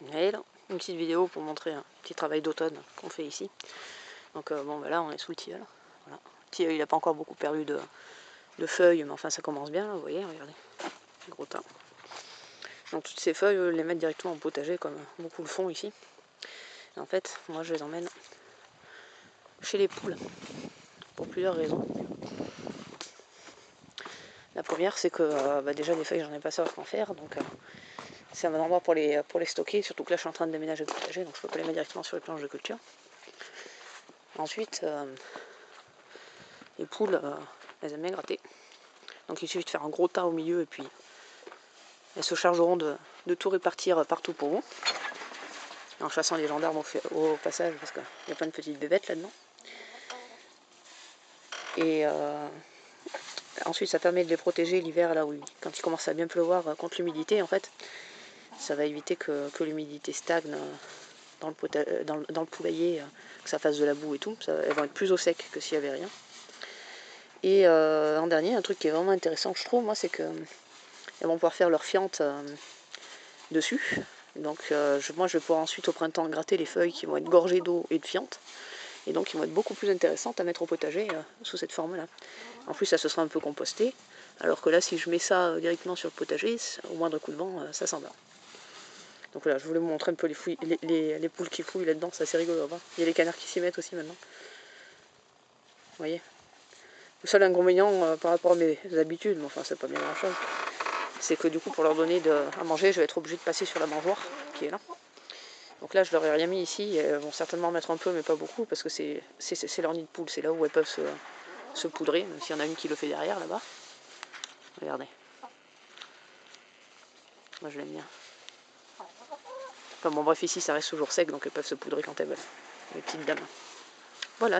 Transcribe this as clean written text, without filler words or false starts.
Et là, une petite vidéo pour montrer un petit travail d'automne qu'on fait ici. Donc bon, bah là on est sous le tilleul. Voilà. Le tilleul il n'a pas encore beaucoup perdu de feuilles, mais enfin ça commence bien, là, vous voyez, regardez, gros tas. Donc toutes ces feuilles, les mettre directement en potager comme beaucoup le font ici. Et en fait, moi je les emmène chez les poules, pour plusieurs raisons. La première, c'est que déjà les feuilles, j'en ai pas savoir qu'en faire, donc c'est un bon endroit pour les stocker, surtout que là je suis en train de déménager le potager, donc je peux pas les mettre directement sur les planches de culture. Ensuite, les poules, elles aiment bien gratter, donc il suffit de faire un gros tas au milieu et puis elles se chargeront de tout répartir partout pour vous, en chassant les gendarmes au passage, parce qu'il y a plein de petites bébêtes là-dedans. Et ensuite, ça permet de les protéger l'hiver, là où quand il commence à bien pleuvoir, contre l'humidité, en fait. Ça va éviter que l'humidité stagne dans le poulailler, que ça fasse de la boue et tout. Elles vont être plus au sec que s'il n'y avait rien. Et en dernier, un truc qui est vraiment intéressant, je trouve, moi, c'est qu'elles vont pouvoir faire leur fiente dessus. Donc moi, je vais pouvoir ensuite, au printemps, gratter les feuilles qui vont être gorgées d'eau et de fiente. Et donc, ils vont être beaucoup plus intéressantes à mettre au potager sous cette forme-là. En plus, ça se sera un peu composté. Alors que là, si je mets ça directement sur le potager, au moindre coup de vent, ça s'en va. Donc voilà, je voulais vous montrer un peu les poules qui fouillent là-dedans, c'est assez rigolo. Hein. Il y a les canards qui s'y mettent aussi maintenant. Vous voyez. Le seul inconvénient par rapport à mes habitudes, mais enfin c'est pas bien grand-chose, c'est que du coup pour leur donner à manger, je vais être obligée de passer sur la mangeoire qui est là. Donc là je leur ai rien mis ici, elles vont certainement en mettre un peu mais pas beaucoup parce que c'est leur nid de poule, c'est là où elles peuvent se poudrer, même s'il y en a une qui le fait derrière là-bas. Regardez. Moi je l'aime bien. Enfin bon bref, ici ça reste toujours sec donc elles peuvent se poudrer quand elles veulent. Les petites dames. Voilà, c'est